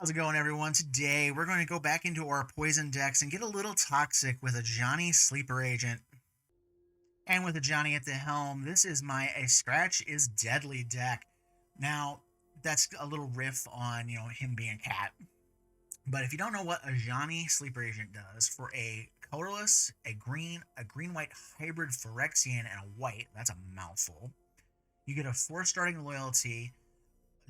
How's it going, everyone? Today, we're going to go back into our poison decks and get a little toxic with Ajani Sleeper Agent. And with Ajani at the helm, this is my A Scratch is Deadly deck. Now, that's a little riff on, him being a cat. But if you don't know what Ajani Sleeper Agent does, for a colorless, a green-white hybrid Phyrexian, and a white, that's a mouthful, you get a 4 starting loyalty,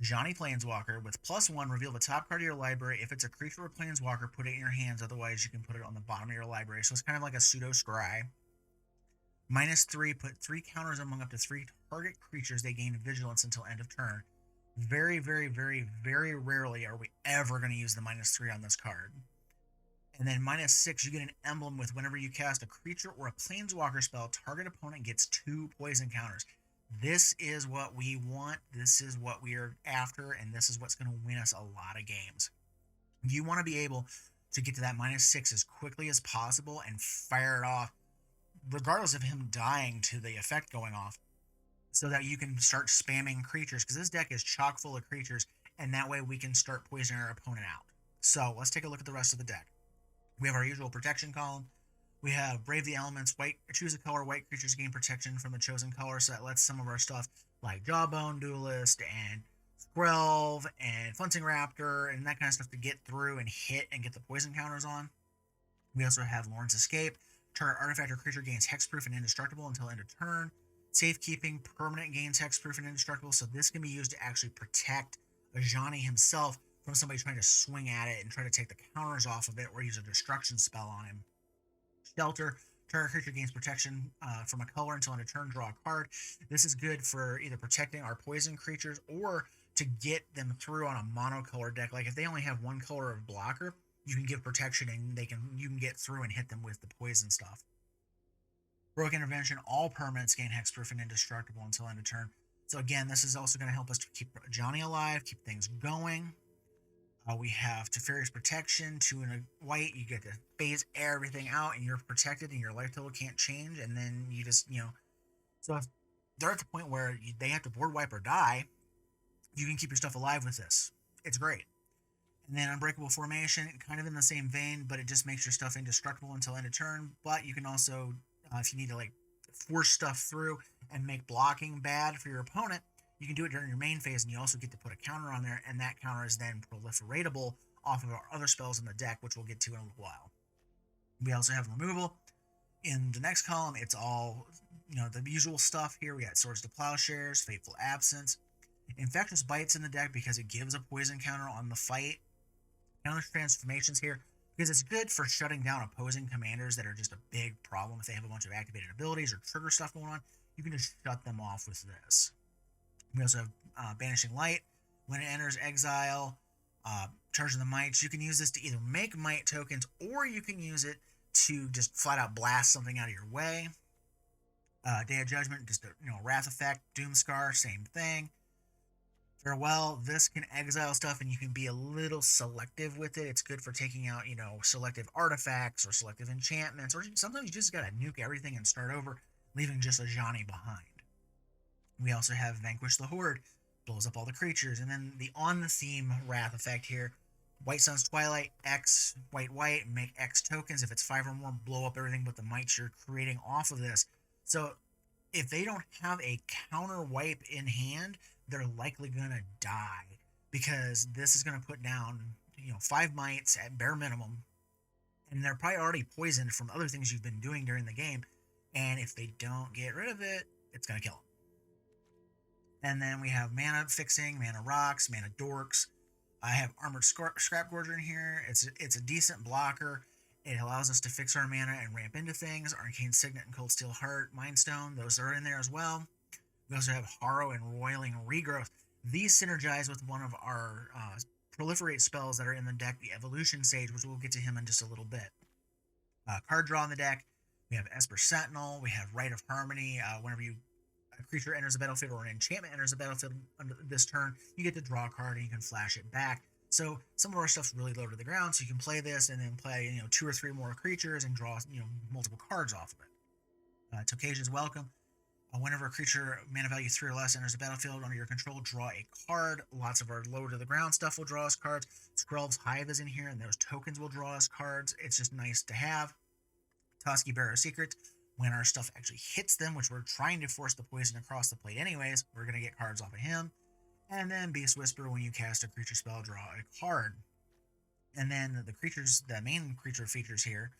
Johnny Planeswalker with +1, reveal the top card of your library. If it's a creature or Planeswalker, put it in your hands. Otherwise, you can put it on the bottom of your library. So it's kind of like a pseudo scry. -3, put 3 counters among up to 3 target creatures. They gain vigilance until end of turn. Very, very, very, very rarely are we ever going to use the -3 on this card. And then -6, you get an emblem with whenever you cast a creature or a Planeswalker spell, target opponent gets 2 poison counters. This is what we want, this is what we are after, and this is what's going to win us a lot of games. You want to be able to get to that -6 as quickly as possible and fire it off, regardless of him dying to the effect going off, so that you can start spamming creatures, because this deck is chock full of creatures, and that way we can start poisoning our opponent out. So let's take a look at the rest of the deck. We have our usual protection column. We have Brave the Elements, white, choose a color, white creatures gain protection from the chosen color, so that lets some of our stuff like Jawbone Duelist and Skrelv and Flinting Raptor and that kind of stuff to get through and hit and get the poison counters on. We also have Lorne's Escape. Target artifact or creature gains hexproof and indestructible until end of turn. Safekeeping, permanent gains hexproof and indestructible, so this can be used to actually protect Ajani himself from somebody trying to swing at it and try to take the counters off of it or use a destruction spell on him. Shelter, target creature gains protection from a color until end of turn, draw a card. This is good for either protecting our poison creatures or to get them through on a monocolor deck. Like if they only have 1 color of blocker, you can give protection and you can get through and hit them with the poison stuff. Heroic Intervention, all permanents gain hexproof and indestructible until end of turn. So again, this is also going to help us to keep Johnny alive, keep things going. We have Teferi's Protection, 2 and a white. You get to phase everything out, and you're protected, and your life total can't change. And then you just, so if they're at the point where they have to board wipe or die, you can keep your stuff alive with this. It's great. And then Unbreakable Formation, kind of in the same vein, but it just makes your stuff indestructible until end of turn. But you can also, if you need to force stuff through and make blocking bad for your opponent, you can do it during your main phase, and you also get to put a counter on there, and that counter is then proliferatable off of our other spells in the deck, which we'll get to in a little while. We also have removal. In the next column, it's all, the usual stuff here. We got Swords to Plowshares, Fateful Absence, Infectious Bites in the deck because it gives a poison counter on the fight. Counter Transformations here because it's good for shutting down opposing commanders that are just a big problem. If they have a bunch of activated abilities or trigger stuff going on, you can just shut them off with this. We also have Banishing Light. When it enters exile, Charge of the Mites. You can use this to either make Might tokens, or you can use it to just flat out blast something out of your way. Day of Judgment, just a Wrath effect. Doomscar, same thing. Farewell, this can exile stuff, and you can be a little selective with it. It's good for taking out, selective artifacts or selective enchantments, or sometimes you just gotta nuke everything and start over, leaving just Ajani behind. We also have Vanquish the Horde, blows up all the creatures, and then the on-theme Wrath effect here, White Sun's Twilight, X, white, make X tokens. If it's 5 or more, blow up everything but the mites you're creating off of this. So if they don't have a counter wipe in hand, they're likely going to die, because this is going to put down, 5 mites at bare minimum, and they're probably already poisoned from other things you've been doing during the game, and if they don't get rid of it, it's going to kill them. And then we have Mana Fixing, Mana Rocks, Mana Dorks. I have Armored Scrap Gorger in here. It's a decent blocker. It allows us to fix our mana and ramp into things. Arcane Signet and Cold Steel Heart, Mind Stone, those are in there as well. We also have Harrow and Roiling Regrowth. These synergize with one of our proliferate spells that are in the deck, the Evolution Sage, which we'll get to him in just a little bit. Card draw in the deck. We have Esper Sentinel. We have Rite of Harmony. Whenever a creature enters the battlefield or an enchantment enters the battlefield under this turn, you get to draw a card and you can flash it back. So some of our stuff's really low to the ground, so you can play this and then play 2 or 3 more creatures and draw multiple cards off of it. Tokaja's Welcome. Whenever a creature mana value 3 or less enters the battlefield under your control, draw a card. Lots of our lower to the ground stuff will draw us cards. Skrulv's Hive is in here, and those tokens will draw us cards. It's just nice to have. Tusky Barrow Secret. When our stuff actually hits them, which we're trying to force the poison across the plate anyways, we're going to get cards off of him. And then Beast Whisper, when you cast a creature spell, draw a card. And then the main creature features here,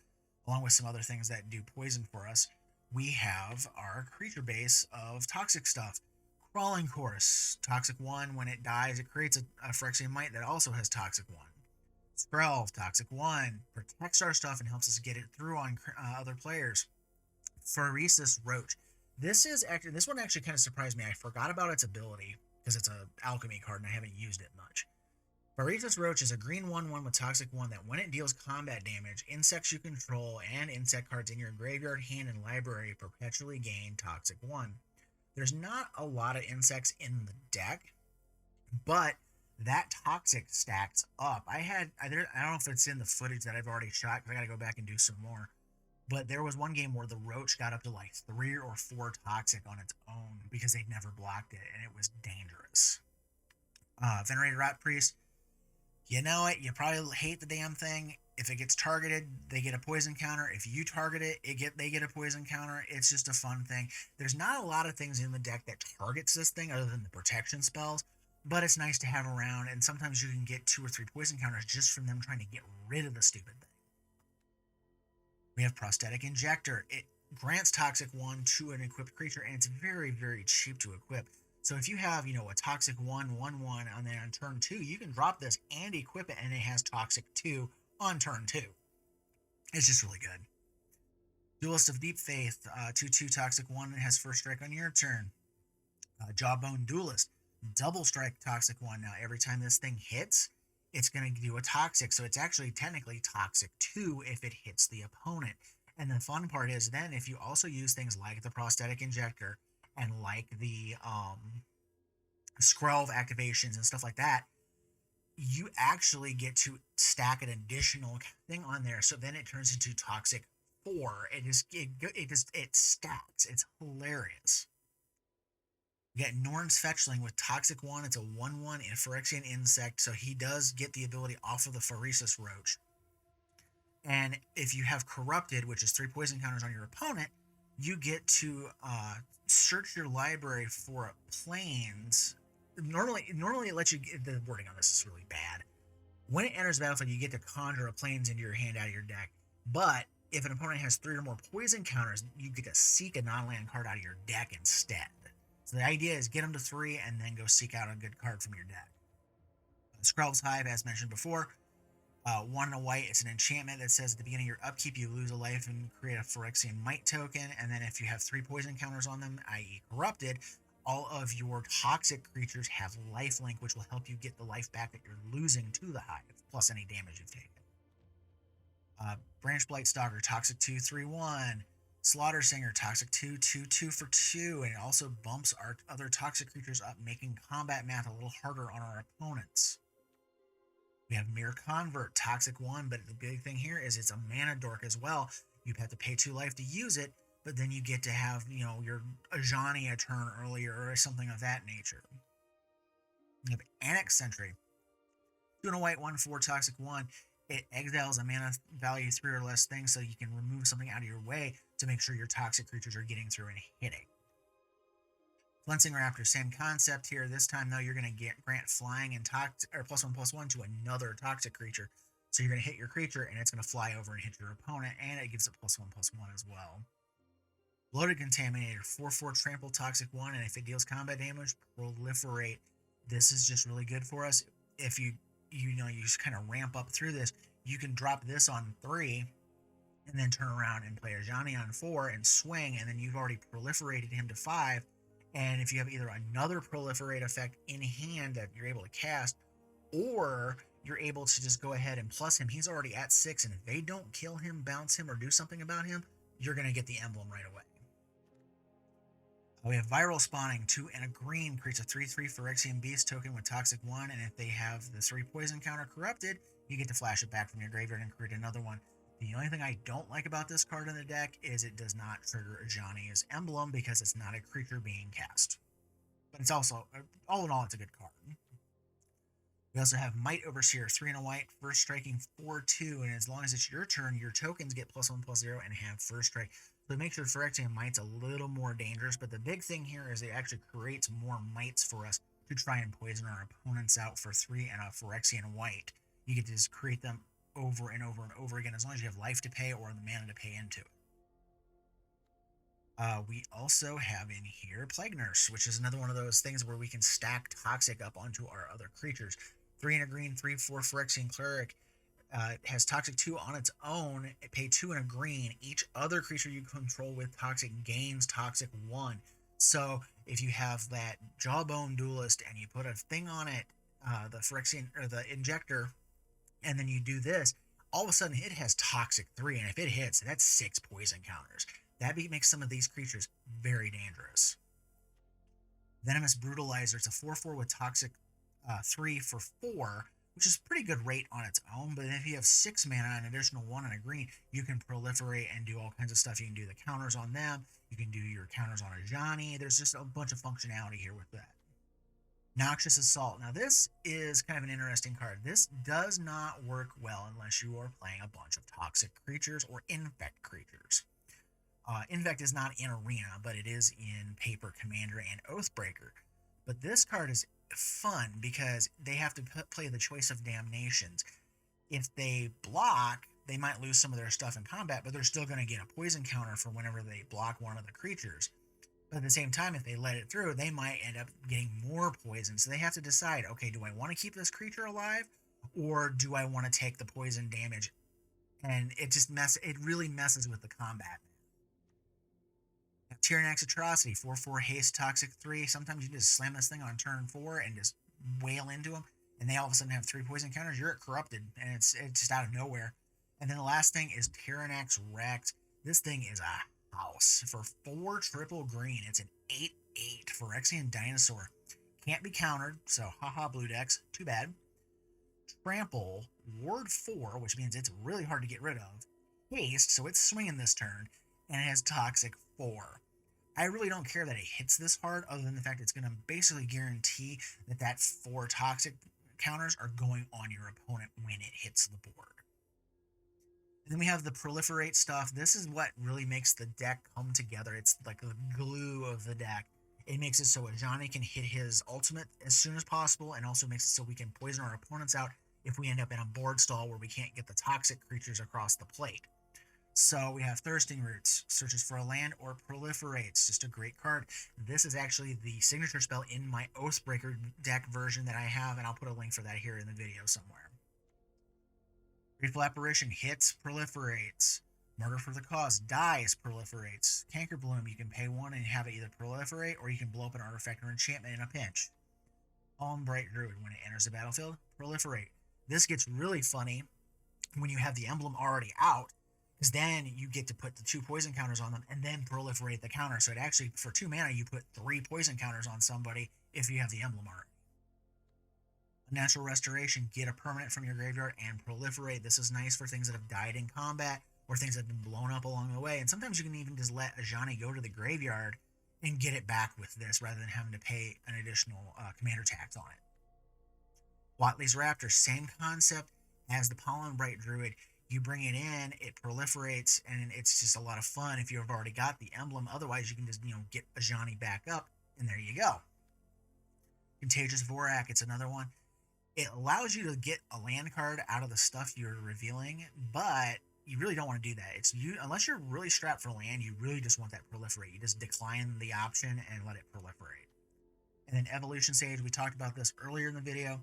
along with some other things that do poison for us, we have our creature base of toxic stuff. Crawling Course, Toxic 1. When it dies, it creates a Phyrexian Might that also has Toxic 1. Skrulv, Toxic 1, protects our stuff and helps us get it through on other players. Phyresis Roach. This one actually kind of surprised me. I forgot about its ability because it's an alchemy card and I haven't used it much. Phyresis Roach is a green 1/1 with Toxic 1 that when it deals combat damage, insects you control and insect cards in your graveyard, hand, and library perpetually gain Toxic 1. There's not a lot of insects in the deck, but that Toxic stacks up. I don't know if it's in the footage that I've already shot because I got to go back and do some more. But there was one game where the Roach got up to like 3 or 4 Toxic on its own because they'd never blocked it, and it was dangerous. Venerated Rat Priest. You know it. You probably hate the damn thing. If it gets targeted, they get a poison counter. If you target it, they get a poison counter. It's just a fun thing. There's not a lot of things in the deck that targets this thing other than the protection spells, but it's nice to have around, and sometimes you can get 2 or 3 poison counters just from them trying to get rid of the stupid thing. We have Prosthetic Injector. It grants Toxic 1 to an equipped creature, and it's very, very cheap to equip. So if you have, a Toxic 1/1/1, and then on turn 2, you can drop this and equip it, and it has Toxic 2 on turn 2. It's just really good. Duelist of Deep Faith, 2/2 Toxic 1, and has first strike on your turn. Jawbone Duelist, double strike Toxic 1. Now, every time this thing hits, it's going to do a Toxic, so it's actually technically Toxic 2 if it hits the opponent. And the fun part is then if you also use things like the Prosthetic Injector and like the Skrulv activations and stuff like that, you actually get to stack an additional thing on there. So then it turns into Toxic 4. It stacks. It's hilarious. You get Norn's Fetchling with Toxic 1. It's a 1/1 Phyrexian insect, so he does get the ability off of the Phyresis Roach. And if you have Corrupted, which is 3 poison counters on your opponent, you get to search your library for planes. Normally it lets you get, the wording on this is really bad. When it enters the battlefield, you get to conjure a planes into your hand out of your deck. But if an opponent has 3 or more poison counters, you get to seek a non-land card out of your deck instead. So the idea is get them to 3 and then go seek out a good card from your deck. Skrulv's Hive, as mentioned before, 1 and a white. It's an enchantment that says at the beginning of your upkeep, you lose a life and create a Phyrexian Might token. And then if you have 3 poison counters on them, i.e. Corrupted, all of your toxic creatures have lifelink, which will help you get the life back that you're losing to the Hive, plus any damage you've taken. Branch Blight Stalker, Toxic 2, 3/1. Slaughter Singer, Toxic 2, 2/2 for 2. And it also bumps our other toxic creatures up, making combat math a little harder on our opponents. We have Mere Convert, Toxic 1, but the big thing here is it's a mana dork as well. You have to pay 2 life to use it, but then you get to have, your Ajani a turn earlier or something of that nature. We have Annex Sentry. 2 and a white, 1/4 Toxic 1. It exiles a mana value 3 or less thing so you can remove something out of your way to make sure your toxic creatures are getting through and hitting. Flensing Raptor, same concept here. This time, though, you're going to grant flying and +1/+1 to another toxic creature. So you're going to hit your creature, and it's going to fly over and hit your opponent, and it gives it +1/+1 as well. Bloated Contaminator, 4/4 Trample Toxic 1, and if it deals combat damage, Proliferate. This is just really good for us. If you just kind of ramp up through this, you can drop this on 3, and then turn around and play Ajani on 4 and swing, and then you've already proliferated him to 5. And if you have either another proliferate effect in hand that you're able to cast, or you're able to just go ahead and plus him, he's already at 6, and if they don't kill him, bounce him, or do something about him, you're going to get the emblem right away. We have Viral Spawning, 2 and a green, creates a 3/3 Phyrexian Beast token with Toxic 1, and if they have the 3 poison counter Corrupted, you get to flash it back from your graveyard and create another one. The only thing I don't like about this card in the deck is it does not trigger Ajani's emblem because it's not a creature being cast. But it's also, all in all, it's a good card. We also have Might Overseer, 3 and a white, first striking 4/2, and as long as it's your turn, your tokens get +1/+0 and have first strike. So it makes your Phyrexian Mites a little more dangerous, but the big thing here is it actually creates more Mites for us to try and poison our opponents out for 3 and a Phyrexian White. You get to just create them over and over and over again as long as you have life to pay or the mana to pay into it. We also have in here Plague Nurse, which is another one of those things where we can stack Toxic up onto our other creatures. 3 and a green, 3/4 Phyrexian Cleric. Has Toxic 2 on its own. It pay 2 and a green. Each other creature you control with Toxic gains Toxic 1. So if you have that Jawbone Duelist and you put a thing on it, the Phyrexian or the Injector, and then you do this, all of a sudden it has Toxic 3, and if it hits, that's 6 poison counters. That makes some of these creatures very dangerous. Venomous Brutalizer, it's a 4/4 with Toxic 3 for 4, which is pretty good rate on its own, but if you have 6 mana and an additional 1 and a green, you can proliferate and do all kinds of stuff. You can do the counters on them, you can do your counters on Ajani. There's just a bunch of functionality here with that. Noxious Assault. Now this is kind of an interesting card. This does not work well unless you are playing a bunch of toxic creatures or infect creatures. Infect is not in Arena, but it is in Paper Commander and Oathbreaker. But this card is fun because they have to play the Choice of Damnations. If they block, they might lose some of their stuff in combat, but they're still going to get a poison counter for whenever they block one of the creatures. But at the same time, if they let it through, they might end up getting more poison. So they have to decide, okay, do I want to keep this creature alive, or do I want to take the poison damage? And it really messes with the combat. Tyrannax Atrocity, 4/4 haste, Toxic 3. Sometimes you just slam this thing on turn 4 and just wail into them, and they all of a sudden have 3 poison counters. You're at Corrupted, and it's just out of nowhere. And then the last thing is Tyrannax Wrecked. This thing is a house. For 4 triple green, it's an 8/8 Phyrexian Dinosaur. Can't be countered, so haha blue decks, too bad. Trample, Ward 4, which means it's really hard to get rid of. Haste, so it's swinging this turn, and it has Toxic 4. I really don't care that it hits this hard, other than the fact it's going to basically guarantee that 4 toxic counters are going on your opponent when it hits the board. And then we have the Proliferate stuff. This is what really makes the deck come together. It's like the glue of the deck. It makes it so Ajani can hit his ultimate as soon as possible, and also makes it so we can poison our opponents out if we end up in a board stall where we can't get the toxic creatures across the plate. So we have Thirsting Roots, searches for a land, or Proliferates. Just a great card. This is actually the signature spell in my Oathbreaker deck version that I have, and I'll put a link for that here in the video somewhere. Grateful Apparition hits, proliferates. Murder for the Cause dies, proliferates. Canker Bloom, you can pay 1 and have it either proliferate, or you can blow up an artifact or enchantment in a pinch. Bright Druid, when it enters the battlefield, proliferate. This gets really funny when you have the emblem already out, because then you get to put the 2 poison counters on them and then proliferate the counter. So it actually, for 2 mana, you put 3 poison counters on somebody if you have the emblem already. Natural Restoration, get a permanent from your graveyard and proliferate. This is nice for things that have died in combat or things that have been blown up along the way. And sometimes you can even just let Ajani go to the graveyard and get it back with this rather than having to pay an additional commander tax on it. Watley's Raptor, same concept as the Bright Druid. You bring it in, it proliferates, and it's just a lot of fun if you've already got the emblem. Otherwise, you can just, get Ajani back up, and there you go. Contagious Vorak, it's another one. It allows you to get a land card out of the stuff you're revealing, but you really don't want to do that. Unless you're really strapped for land, you really just want that proliferate. You just decline the option and let it proliferate. And then Evolution Sage, we talked about this earlier in the video.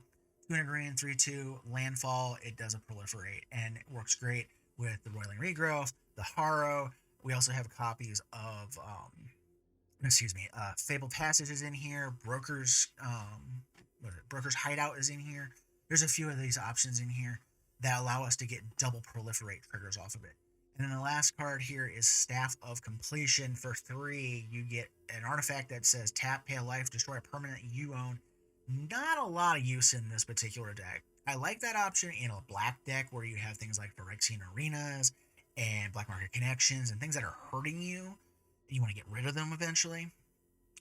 2 and a green, 3/2, landfall, it does a proliferate, and it works great with the Roiling Regrowth, the Harrow. We also have copies of, Fabled Passage is in here, Broker's Hideout is in here. There's a few of these options in here that allow us to get double proliferate triggers off of it. And then the last card here is Staff of Completion. For 3, you get an artifact that says tap, pay a life, destroy a permanent you own. Not a lot of use in this particular deck. I like that option in a black deck where you have things like Phyrexian Arenas and black market connections and things that are hurting you. You want to get rid of them eventually.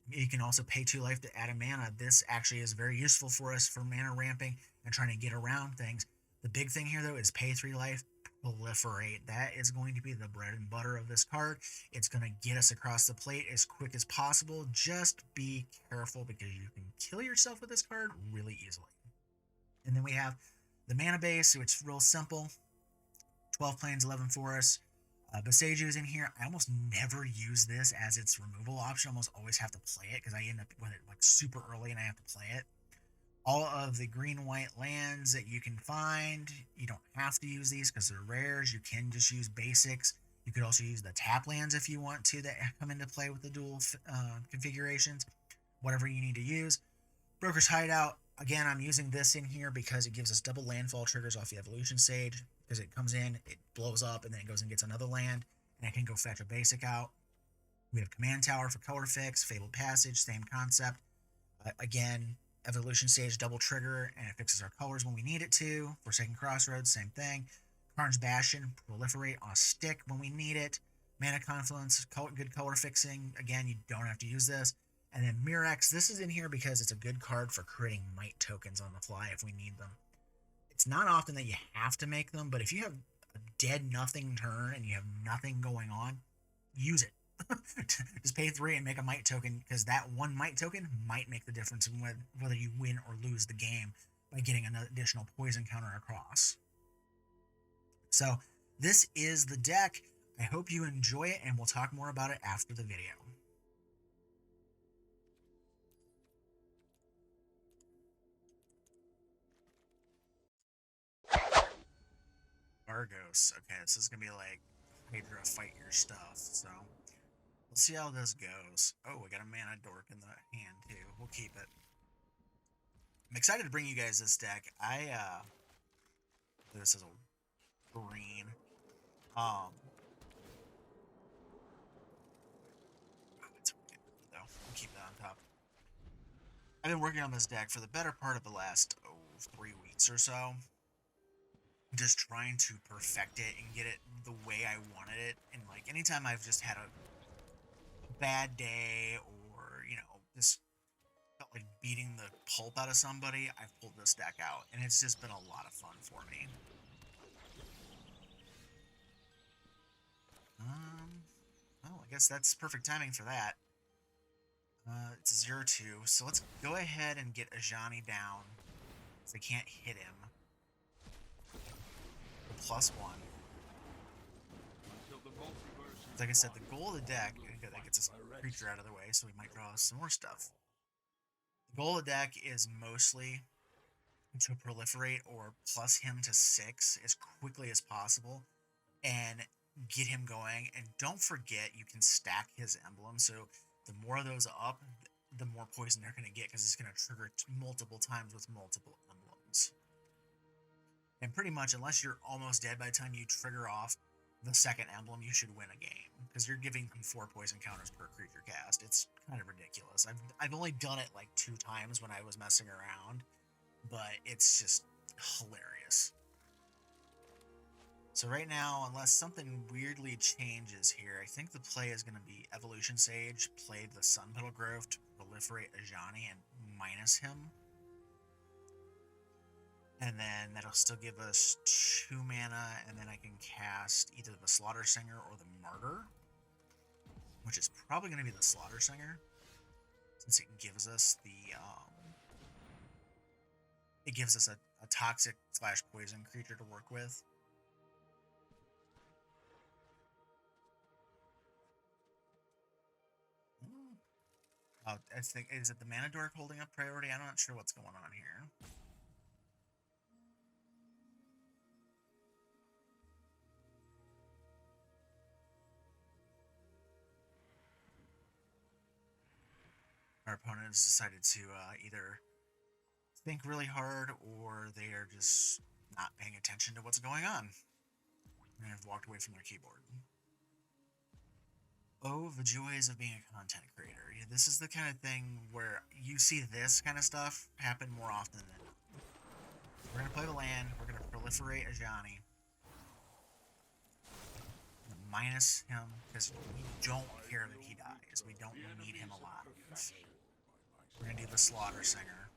You can also pay 2 life to add a mana. This actually is very useful for us for mana ramping and trying to get around things. The big thing here, though, is pay 3 life, proliferate. That is going to be the bread and butter of this card. It's going to get us across the plate as quick as possible. Just be careful because you can kill yourself with this card really easily. And then we have the mana base, which is real simple. 12 plains, 11 forests. Boseiju is in here. I almost never use this as its removal option. I almost always have to play it because I end up with it like super early and I have to play it. All of the green-white lands that you can find, you don't have to use these because they're rares. You can just use basics. You could also use the tap lands if you want to that come into play with the dual configurations. Whatever you need to use. Broker's Hideout. Again, I'm using this in here because it gives us double landfall triggers off the Evolution Sage. Because it comes in, it blows up, and then it goes and gets another land, and I can go fetch a basic out. We have Command Tower for color fix, Fabled Passage, same concept. Again, Evolution Stage double trigger, and it fixes our colors when we need it to. Forsaken Crossroads, same thing. Carnage Bastion, proliferate on a stick when we need it. Mana Confluence, good color fixing. Again, you don't have to use this. And then Mirex, this is in here because it's a good card for creating might tokens on the fly if we need them. It's not often that you have to make them, but if you have a dead nothing turn and you have nothing going on, use it. Just pay 3 and make a might token, because that one might token might make the difference in whether you win or lose the game by getting an additional poison counter across. So this is the deck. I hope you enjoy it, and we'll talk more about it after the video. Gargos. Okay, this is gonna be like Hydra fight your stuff, so let's see how this goes. Oh, we got a mana dork in the hand too. We'll keep it. I'm excited to bring you guys this deck. This is a green. It's okay though. We'll keep that on top. I've been working on this deck for the better part of the last 3 weeks or so. Just trying to perfect it and get it the way I wanted it. And like anytime I've just had a bad day or, you know, just felt like beating the pulp out of somebody, I've pulled this deck out. And it's just been a lot of fun for me. Well, I guess that's perfect timing for that. It's 0-2, so let's go ahead and get Ajani down. Because I can't hit him. +1. Like I said, the goal of the deck, that gets this creature out of the way, so we might draw some more stuff. The goal of the deck is mostly to proliferate or plus him to 6 as quickly as possible and get him going. And don't forget, you can stack his emblem, so the more of those up, the more poison they're going to get, because it's going to trigger multiple times with multiple emblems. And pretty much, unless you're almost dead by the time you trigger off the second emblem, you should win a game, because you're giving him 4 poison counters per creature cast. It's kind of ridiculous. I've only done it like 2 times when I was messing around, but it's just hilarious. So right now, unless something weirdly changes here, I think the play is going to be Evolution Sage, play the Sun Petal Grove to proliferate Ajani and minus him. And then that'll still give us 2 mana, and then I can cast either the Slaughter Singer or the Martyr, which is probably going to be the Slaughter Singer, since it gives us a toxic / poison creature to work with. I think, is it the Mana Dork holding up priority? I'm not sure what's going on here. Our opponent has decided to either think really hard, or they are just not paying attention to what's going on and have walked away from their keyboard. Oh, the joys of being a content creator. Yeah, this is the kind of thing where you see this kind of stuff happen more often than not. We're going to play the land. We're going to proliferate Ajani. minus him because we don't care that he dies. We don't need him alive. We're gonna do the Slaughter Singer.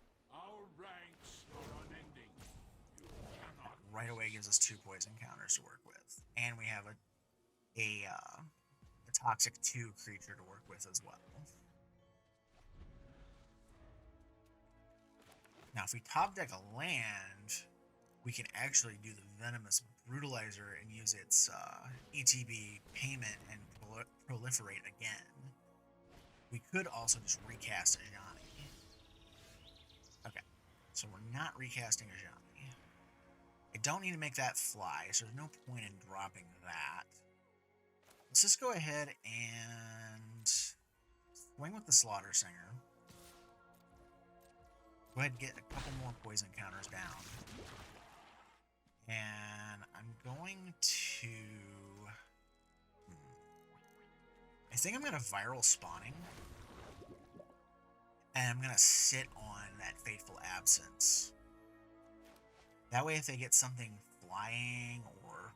That right away gives us 2 poison counters to work with, and we have a toxic 2 creature to work with as well. Now, if we top deck a land, we can actually do the Venomous Brutalizer and use its ETB payment and proliferate again. We could also just recast Ajani. Okay, so we're not recasting Ajani. I don't need to make that fly, so there's no point in dropping that. Let's just go ahead and swing with the Slaughter Singer. Go ahead and get a couple more poison counters down. And I'm going to... I think I'm going to Viral Spawning. And I'm going to sit on that Fateful Absence. That way if they get something flying or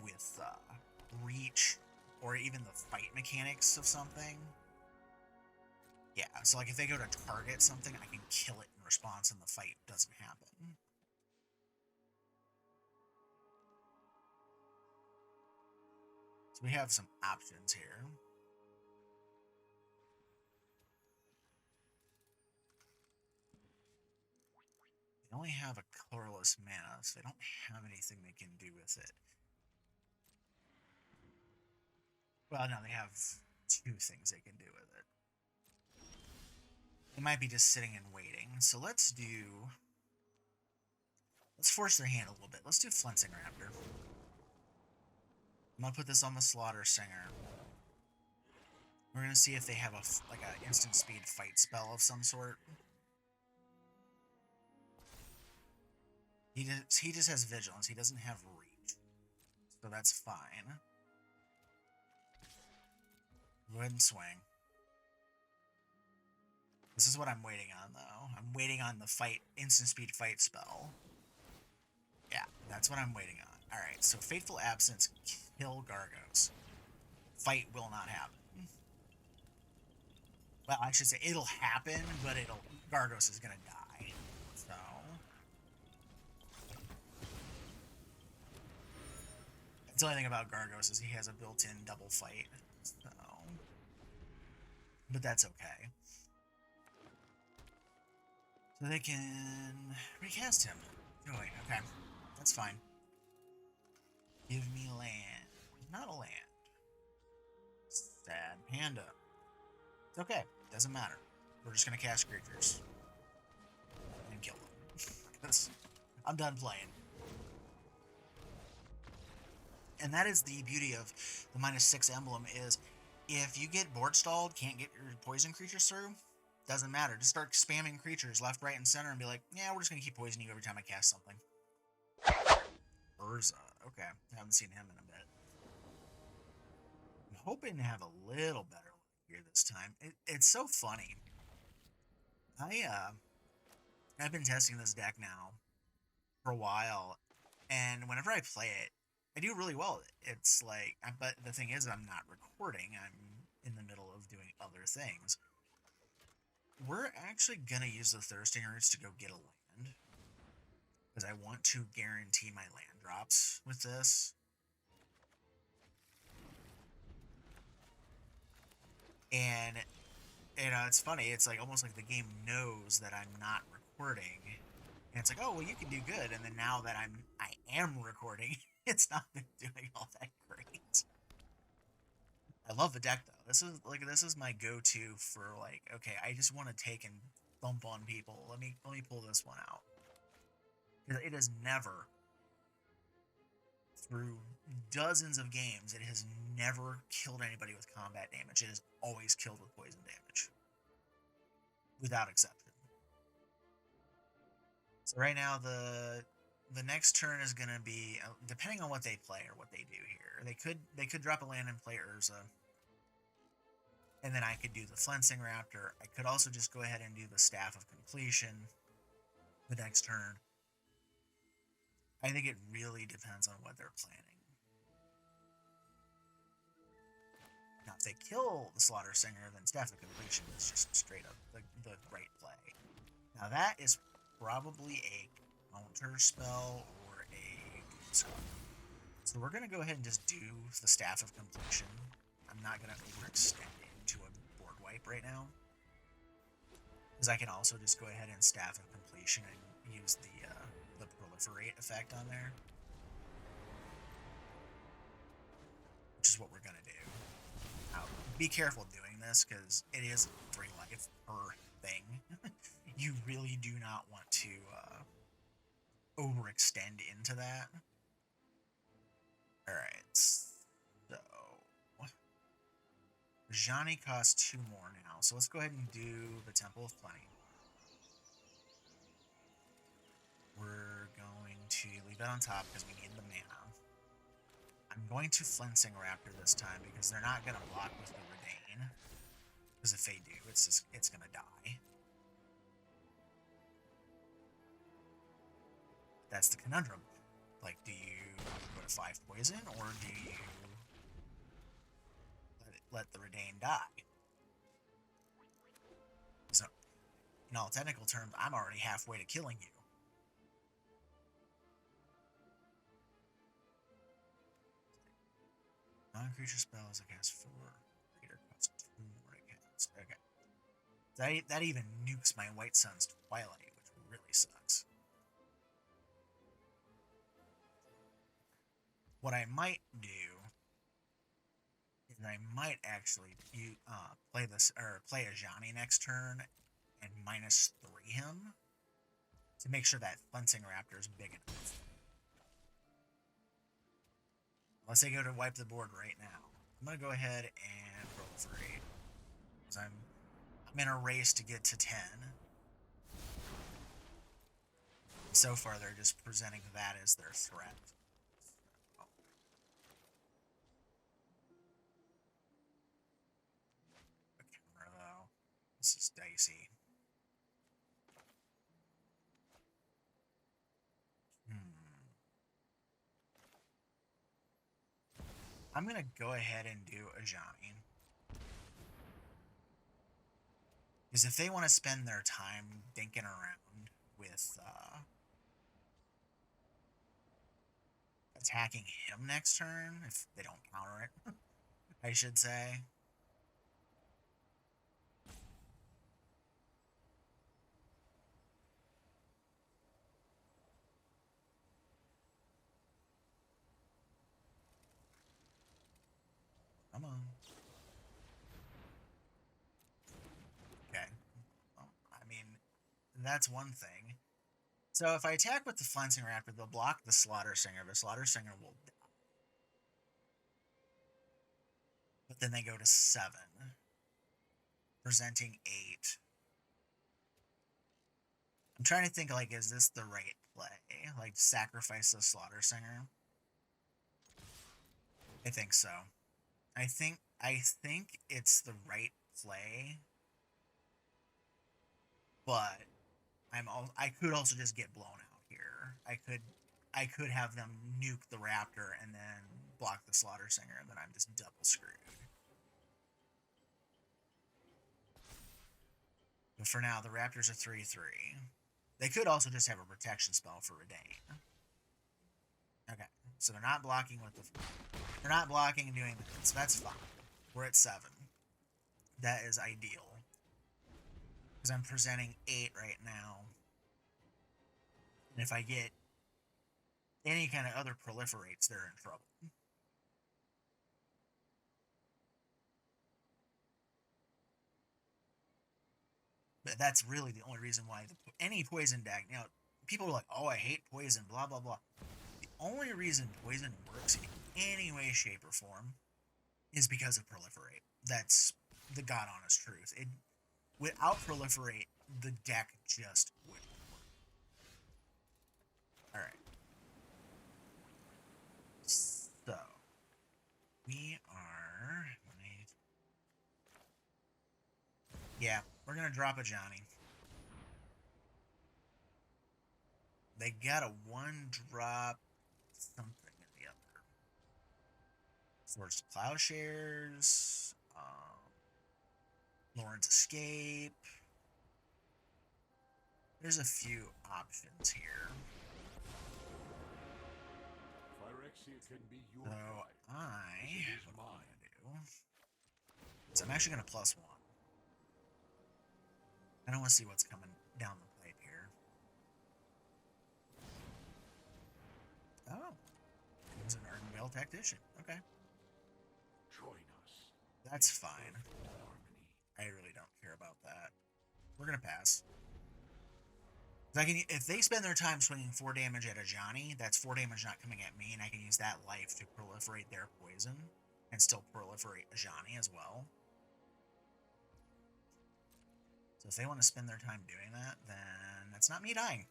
with reach or even the fight mechanics of something... Yeah, so like if they go to target something, I can kill it in response and the fight doesn't happen. So we have some options here. They only have a colorless mana, so they don't have anything they can do with it. Well, no, they have 2 things they can do with it. They might be just sitting and waiting. So let's force their hand a little bit. Let's do Flensing Raptor. I'm going to put this on the Slaughter Singer. We're going to see if they have like an instant speed fight spell of some sort. He just has Vigilance. He doesn't have Reach. So that's fine. Go ahead and swing. This is what I'm waiting on, though. I'm waiting on the instant speed fight spell. Yeah, that's what I'm waiting on. Alright, so Fateful Absence, kill Gargos. Fight will not happen. Well, I should say it'll happen, but Gargos is gonna die. So... the only thing about Gargos is he has a built-in double fight. So... but that's okay. So they can recast him. Oh, wait, okay. That's fine. Give me land. Not a land. Sad Panda. It's okay. Doesn't matter. We're just going to cast creatures. And kill them. Because I'm done playing. And that is the beauty of the -6 emblem is if you get board stalled, can't get your poison creatures through, doesn't matter. Just start spamming creatures left, right, and center and be like, yeah, we're just going to keep poisoning you every time I cast something. Urza. Okay. I haven't seen him in a bit. I'm hoping to have a little better luck here this time. It's so funny. I've been testing this deck now for a while, and whenever I play it, I do really well. It's like, but the thing is, I'm not recording. I'm in the middle of doing other things. We're actually going to use the Thirsting Roots to go get a land. Because I want to guarantee my land drops with this. And, it's funny. It's like almost like the game knows that I'm not recording. And it's like, oh, well, you can do good. And then now that I am recording, it's not been doing all that great. I love the deck, though. This is my go-to for, like, okay, I just want to take and thump on people. Let me pull this one out. It has never, through dozens of games, it has never killed anybody with combat damage. It has always killed with poison damage. Without exception. So right now, the next turn is going to be, depending on what they play or what they do here. They could drop a land and play Urza. And then I could do the Flensing Raptor. I could also just go ahead and do the Staff of Completion the next turn. I think it really depends on what they're planning. they kill the Slaughter Singer, then Staff of Completion is just straight up the right play. Now that is probably a counter spell or a spell. So we're going to go ahead and just do the Staff of Completion. I'm not going to overextend into a board wipe right now, because I can also just go ahead and Staff of Completion and use the Proliferate effect on there, which is what we're going to do. Now, be careful doing this, because it is 3 life per thing. You really do not want to overextend into that. Alright, so Ajani costs 2 more now, so let's go ahead and do the Temple of Plenty. We're going to leave that on top because we need the mana. I'm going to Flensing Raptor this time because they're not going to block with the Redain. Because if they do, it's going to die. That's the conundrum. Like, do you go to 5 poison, or do you let the Redain die? So, in all technical terms, I'm already halfway to killing you. Non-creature spells I cast 4. Creator costs 2 more to cast. Okay. That even nukes my White Sun's Twilight, which really sucks. What I might do is I might actually play Ajani next turn and -3 him to make sure that Flensing Raptor is big enough. Unless they go to wipe the board right now, I'm gonna go ahead and proliferate because I'm in a race to get to 10. So far, they're just presenting that as their threat. This is dicey. I'm going to go ahead and do Ajani. Because if they want to spend their time dinking around with attacking him next turn, if they don't counter it, I should say. Come on. Okay. Well, I mean, that's one thing. So if I attack with the Flensing Raptor, they'll block the Slaughter Singer. The Slaughter Singer will die. But then they go to 7. Presenting 8. I'm trying to think, like, is this the right play? Like, sacrifice the Slaughter Singer? I think so. I think it's the right play, but I could also just get blown out here. I could have them nuke the Raptor and then block the Slaughter Singer, and then I'm just double screwed. But for now, the Raptors are 3/3. They could also just have a protection spell for Redain. Okay, so they're not blocking with the... They're not blocking and doing that, so that's fine. We're at 7. That is ideal. Because I'm presenting 8 right now. And if I get any kind of other proliferates, they're in trouble. But that's really the only reason why any poison deck... Now, people are like, oh, I hate poison, blah, blah, blah. The only reason poison works in any way, shape, or form is because of Proliferate. That's the God-honest truth. Without Proliferate, the deck just wouldn't work. Alright. So, we are... Yeah, we're going to drop Ajani. They got a 1-drop something in the other. Forged Plowshares. Lauren's Escape. There's a few options here. So what I'm gonna do is I'm actually gonna +1. I don't want to see what's coming down the pipe here. Oh, he's an Ardenvale tactician. Okay, Join us. That's fine. I really don't care about that. We're gonna pass. If they spend their time swinging 4 damage at Ajani, that's 4 damage not coming at me, and I can use that life to proliferate their poison and still proliferate Ajani as well. So if they want to spend their time doing that, then that's not me dying.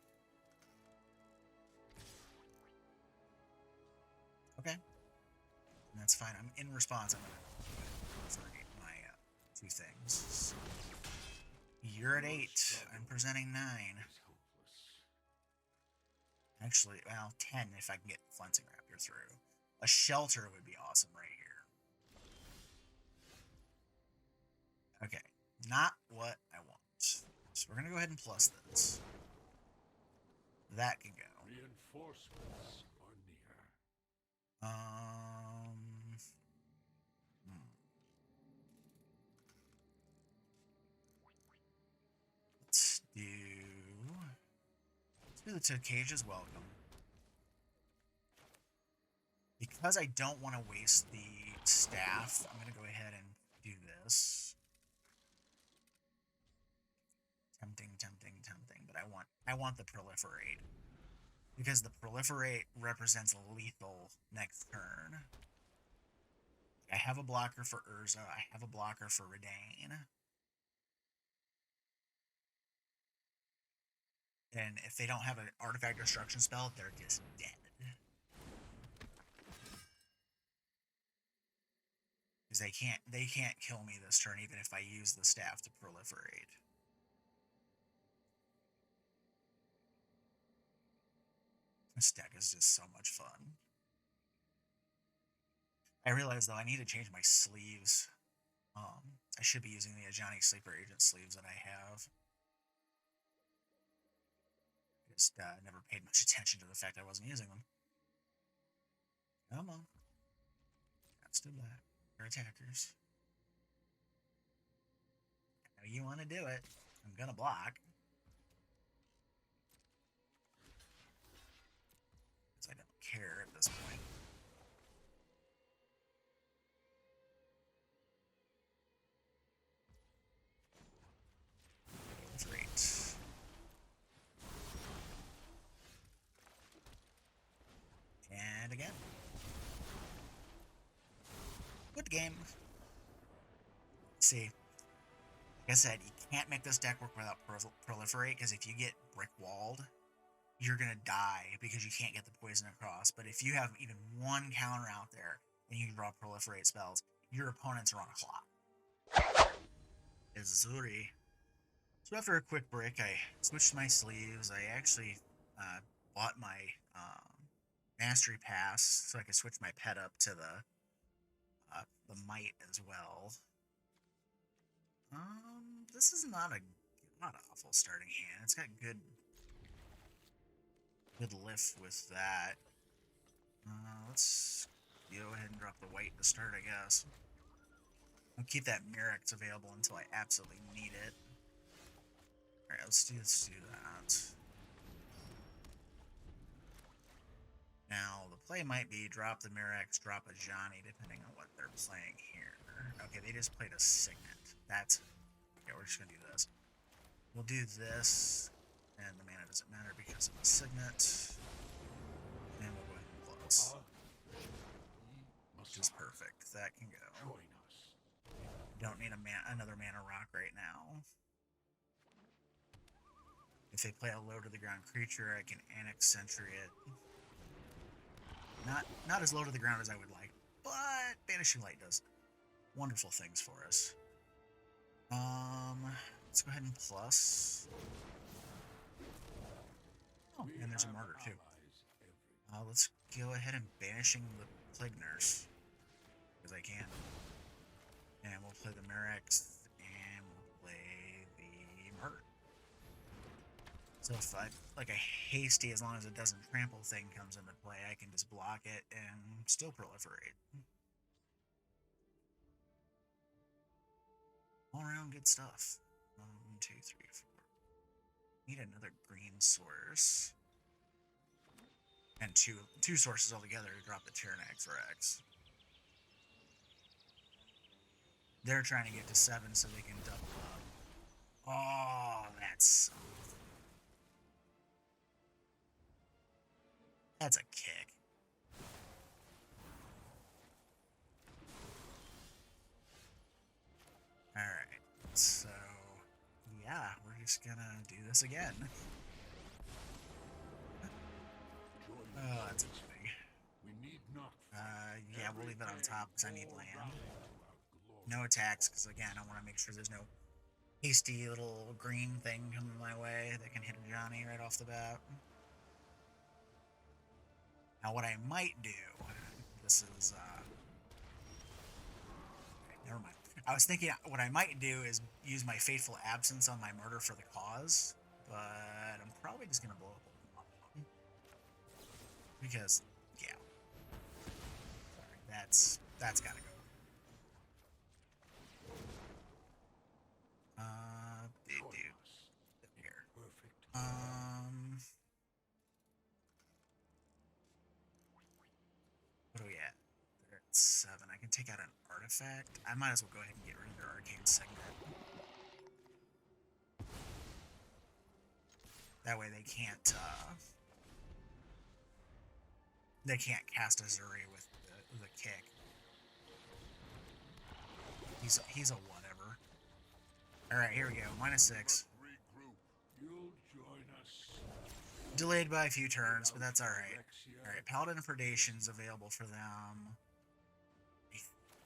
Okay. And that's fine. I'm in response. I'm going to proliferate my 2 things. So you're at 8. I'm presenting 9. Actually, well, 10 if I can get Flensing Raptor through. A shelter would be awesome right here. Okay, not what I want. So we're going to go ahead and plus this. That can go. Reinforcements are near. Let's do the Cage's Welcome. Because I don't want to waste the staff, I'm going to go ahead and do this. Tempting, but I want the Proliferate. Because the Proliferate represents lethal next turn. I have a blocker for Urza, I have a blocker for Redain. And if they don't have an artifact destruction spell, they're just dead. Because they can't kill me this turn even if I use the staff to proliferate. This deck is just so much fun. I realize though I need to change my sleeves. I should be using the Ajani Sleeper Agent sleeves that I have. Just never paid much attention to the fact I wasn't using them. Come on. That's too bad. They're attackers. I know you want to do it. I'm gonna block. Because I don't care at this point. Great. And again. Good game. See, like I said, you can't make this deck work without Proliferate, because if you get brick walled, you're going to die because you can't get the poison across. But if you have even one counter out there and you draw Proliferate spells, your opponents are on a clock. Ezuri. So after a quick break, I switched my sleeves. I actually bought my Mastery Pass so I could switch my pet up to the Might as well. This is not a god-awful starting hand. It's got good lift with that. Let's go ahead and drop the white to start, I guess. I'll keep that Mirrex available until I absolutely need it. Alright, let's do that. Now, the play might be drop the Mirrex, drop Ajani, depending on what they're playing here. Okay, they just played a Signet. That's... Okay, we're just going to do this. We'll do this, and the mana doesn't matter because of the Signet. And we'll go ahead and close. Which is perfect. That can go. Don't need another mana rock right now. If they play a low to the ground creature, I can Annex Sentry it. Not as low to the ground as I would like, but Banishing Light does wonderful things for us. Let's go ahead and plus. Oh, and there's a Martyr too. Let's go ahead and Banishing the Plague Nurse, because I can. And we'll play the Mirrex, and we'll So if I, like a hasty, as long as it doesn't trample thing comes into play, I can just block it and still proliferate. All around good stuff. 1, 2, 3, 4. Need another green source. And two sources altogether to drop the Tyrannax Rex. They're trying to get to 7 so they can double up. Oh, that's a kick. Alright, so yeah, we're just gonna do this again. Oh, that's a big. We need not. Yeah, we'll leave it on top because I need land. No attacks, because again, I want to make sure there's no hasty little green thing coming my way that can hit Ajani right off the bat. Now, what I might do, this is, okay, never mind. I was thinking what I might do is use my Fateful Absence on my Murder for the Cause, but I'm probably just going to blow up a lot of them. Because, yeah. Sorry, that's got to go. Dude. Here. What are we at? They're at 7. I can take out an artifact. I might as well go ahead and get rid of their arcane segment. That way they can't cast Ezuri with the kick. He's a whatever. Alright, here we go. -6. You'll join us. Delayed by a few turns, but that's alright. Alright, Paladin of Predation's available for them. I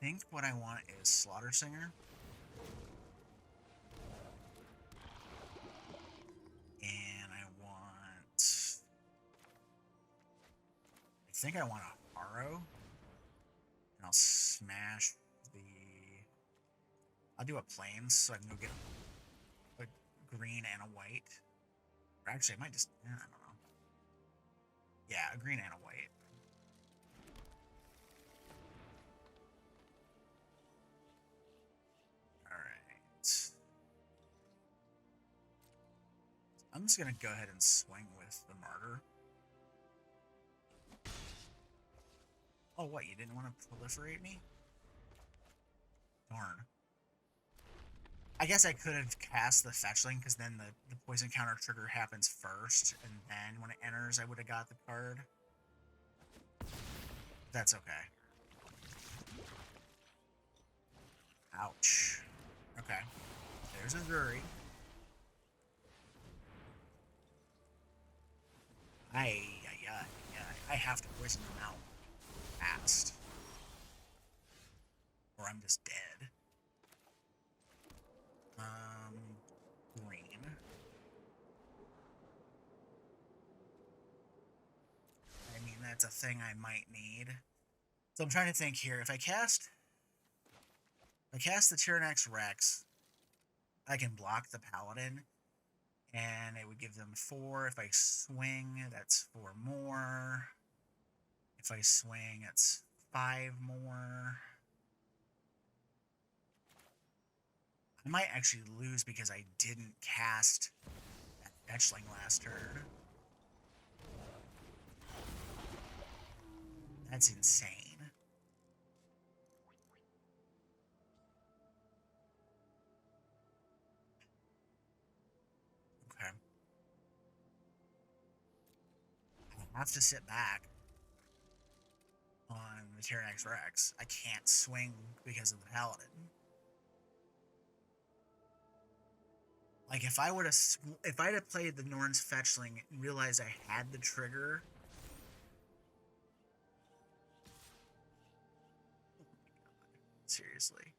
think what I want is Slaughter Singer. And I think I want a Haro. And I'll smash the... I'll do a Plains so I can go get a green and a white. Or actually, I might just... I don't know. Yeah, a green and a white. Alright. I'm just going to go ahead and swing with the Martyr. Oh, what? You didn't want to proliferate me? Darn. I guess I could have cast the Fetchling, because then the poison counter trigger happens first, and then when it enters, I would have got the card. That's okay. Ouch. Okay. There's Ezuri. I have to poison them out fast. Or I'm just dead. Green. I mean, that's a thing I might need. So I'm trying to think here. If I cast the Tyrannax Rex, I can block the Paladin, and it would give them 4. If I swing, that's 4 more. If I swing, it's 5 more. I might actually lose because I didn't cast that Fetchling last turn. That's insane. Okay. I have to sit back on the Tyrannax Rex. I can't swing because of the Paladin. Like, if I had played the Norn's Fetchling and realized I had the trigger... Oh my god. Seriously.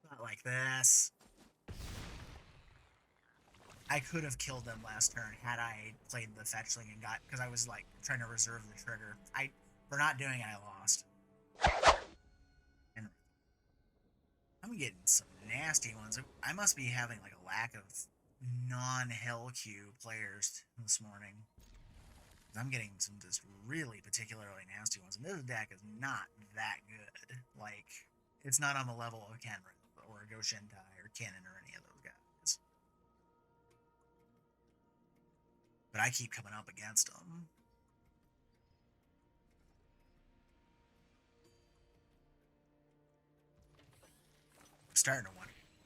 Not like this. I could have killed them last turn had I played the Fetchling and got... Because I was, like, trying to reserve the trigger. For not doing it, I lost. And I'm getting some nasty ones. I must be having, like, a lack of non-Hell Q players this morning. I'm getting some just really particularly nasty ones, and this deck is not that good. Like, it's not on the level of Kenrith or Goshentai or Cannon or any of those guys. But I keep coming up against them. I'm starting to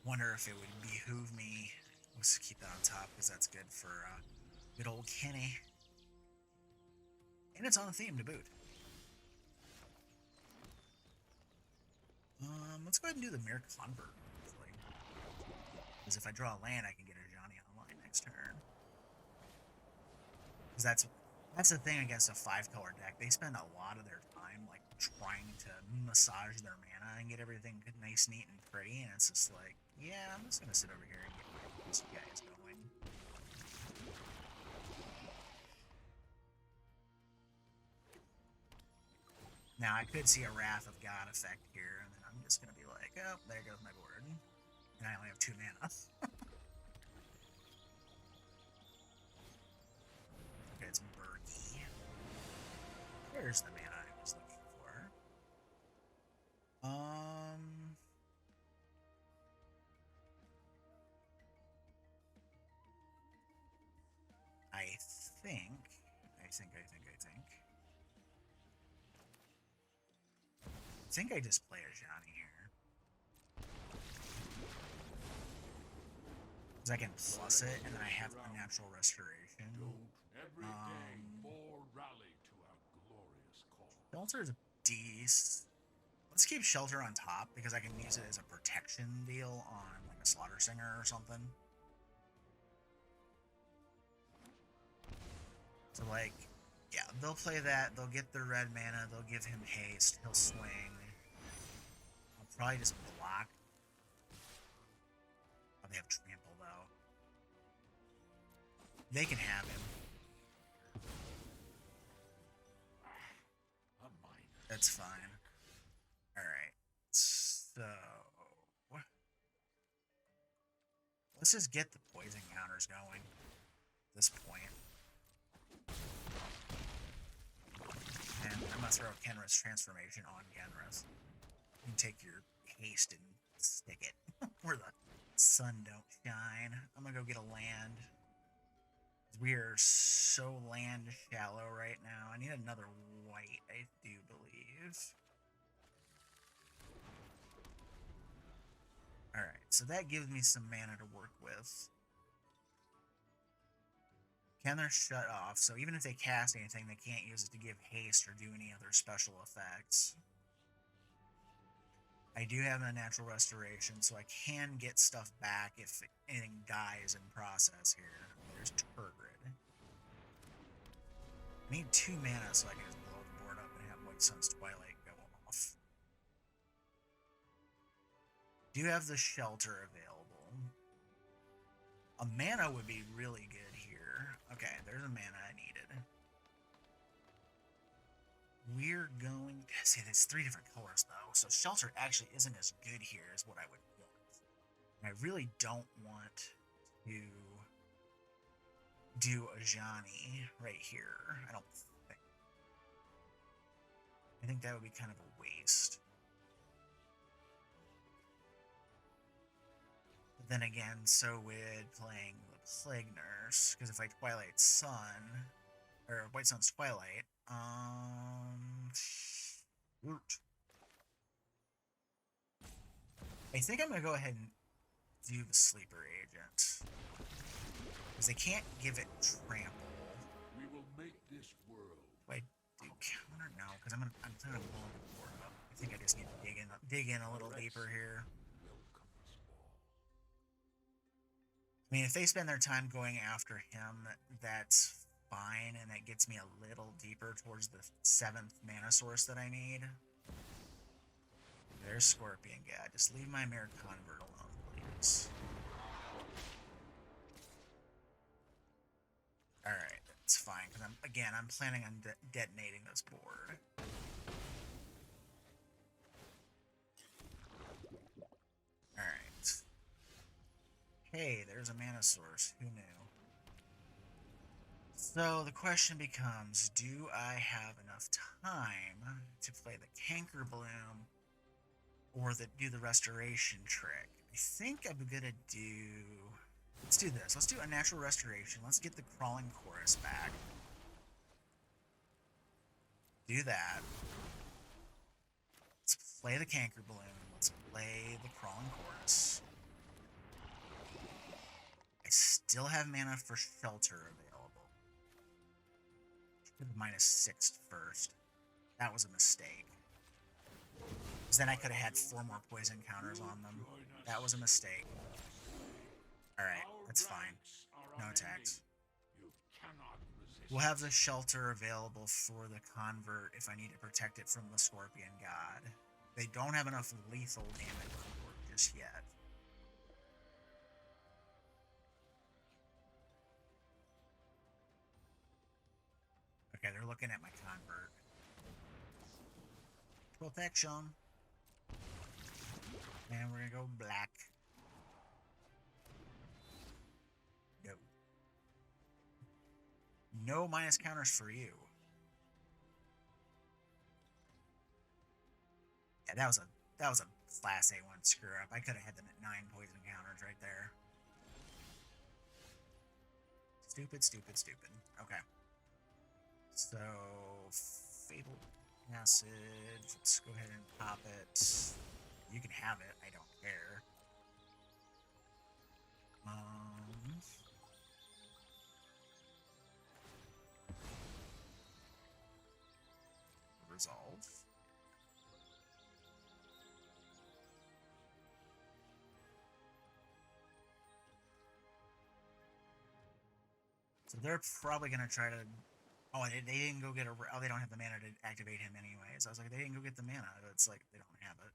wonder if it would behoove me. Let's keep that on top because that's good for good old Kenny. And it's on the theme to boot. Let's go ahead and do the Mere Convert. Because if I draw a land, I can get Ajani online next turn. Because that's the thing against a 5-color deck. They spend a lot of their time like trying to massage their mana and get everything nice, neat, and pretty. And it's just like, yeah, I'm just gonna sit over here and get these guys going. Now, I could see a Wrath of God effect here, and then I'm just going to be like, oh, there goes my board. And I only have 2 mana. Okay, it's Berkey. There's the mana I was looking for. I think I just play Ajani here. Because I can plus it, and then I have Unnatural Restoration. Shelter is a decent. Let's keep Shelter on top, because I can use it as a protection deal on like a Slaughter Singer or something. So like, yeah, they'll play that, they'll get their red mana, they'll give him haste, he'll swing. I'll probably just block. Oh, they have trample though. They can have him. That's fine. Alright. So let's just get the poison counters going at this point. And I'm gonna throw Kenrith's transformation on Kenrith. You can take your haste and stick it where the sun don't shine. I'm gonna go get a land. We are so land shallow right now. I need another white, I do believe. Alright, so that gives me some mana to work with. Kenrith shut off, so even if they cast anything, they can't use it to give haste or do any other special effects. I do have a natural restoration, so I can get stuff back if anything dies in process here. There's Turgid. I need 2 mana so I can just blow the board up and have White Sun's Twilight go off. Do have the Shelter available. A mana would be really good here. Okay, there's a mana I needed. We're going... See, there's 3 different colors, though, so Shelter actually isn't as good here as what I would want. And I really don't want to do Ajani right here. I don't think. I think that would be kind of a waste. But then again, so would playing the Plague Nurse, because if I Twilight Sun, or White Sun's Twilight, root. I think I'm going to go ahead and do the Sleeper Agent. Because they can't give it trample. We will make this world. Do I do counter? No, because I'm planning on blowing the board up. I think I just need to dig in a little deeper here. I mean, if they spend their time going after him, that's fine, and that gets me a little deeper towards the 7th mana source that I need. There's Scorpion God. Just leave my Mere Convert alone, please. Alright, that's fine, because I'm planning on detonating this board. Alright. Hey, there's a mana source. Who knew? So the question becomes, do I have enough time to play the Canker Bloom or do the restoration trick? I think I'm gonna do... Let's do this. Let's do a natural restoration. Let's get the Crawling Chorus back. Do that. Let's play the Canker Balloon. Let's play the Crawling Chorus. I still have mana for Shelter available. Should have -6 first. That was a mistake. Because then I could have had 4 more poison counters on them. That was a mistake. Alright, that's fine. No attacks. We'll have the Shelter available for the Convert if I need to protect it from the Scorpion God. They don't have enough lethal damage for it just yet. Okay, they're looking at my Convert. Protection. And we're gonna go black. No. No minus counters for you. Yeah, that was a class A1 screw up. I could have had them at 9 poison counters right there. Stupid, stupid, stupid. Okay. So Fatal Passage. Let's go ahead and pop it. You can have it. I don't care. Resolve. So they're probably gonna try to. Oh, they didn't go get a. Oh, they don't have the mana to activate him anyways. I was like, they didn't go get the mana. It's like they don't have it.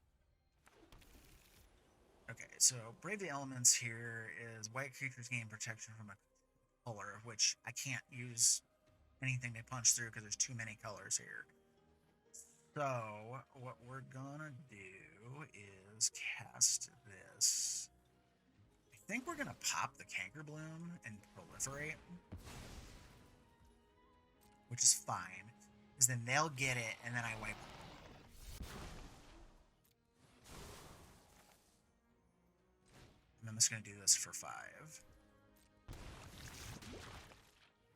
Okay, so Brave the Elements here is white creatures gain protection from a color, which I can't use anything to punch through because there's too many colors here. So what we're gonna do is cast this. I think we're gonna pop the Canker Bloom and proliferate, which is fine, because then they'll get it and then I wipe them. And I'm just gonna do this for 5.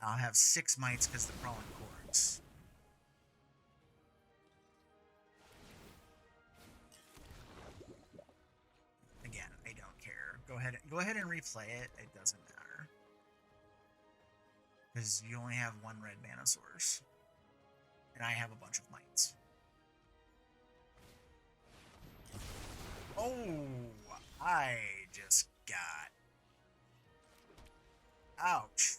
I'll have 6 mites because the Crawling Chorus. Again, I don't care. Go ahead and replay it. It doesn't matter. Because you only have 1 red mana source. And I have a bunch of mites. Oh, I just got... Ouch.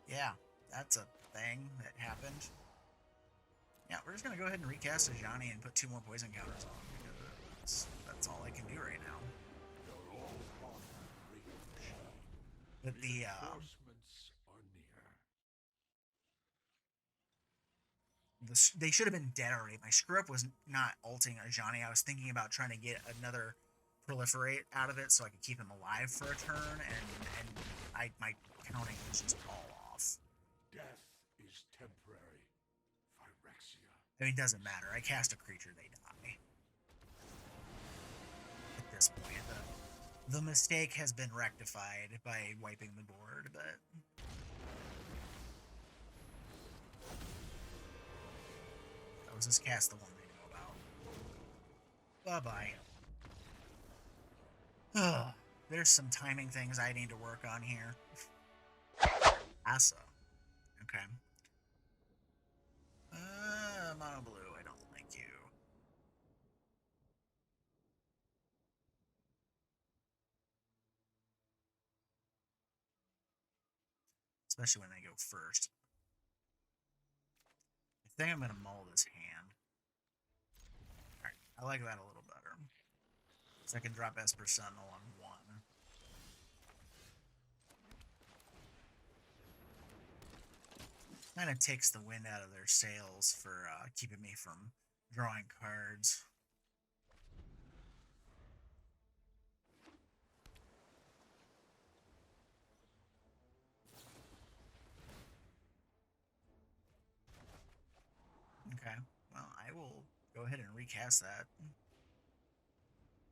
Yeah, that's a thing that happened. Yeah, we're just going to go ahead and recast Ajani and put 2 more poison counters on him, because that's all I can do right now. But they should have been dead already. My screw up was not ulting Ajani. I was thinking about trying to get another proliferate out of it so I could keep him alive for a turn, and my counting was just all off. Death is temporary. Phyrexia. I mean, it doesn't matter. I cast a creature, they die. At this point, the mistake has been rectified by wiping the board, but... Let's just cast the one they know about. Bye-bye. Ugh. There's some timing things I need to work on here. Thassa. Okay. Mono blue, I don't like you. Especially when they go first. I think I'm going to mull this hand. Alright, I like that a little better. So I can drop Esper Sentinel on 1. Kind of takes the wind out of their sails for keeping me from drawing cards. Okay. Well, I will go ahead and recast that.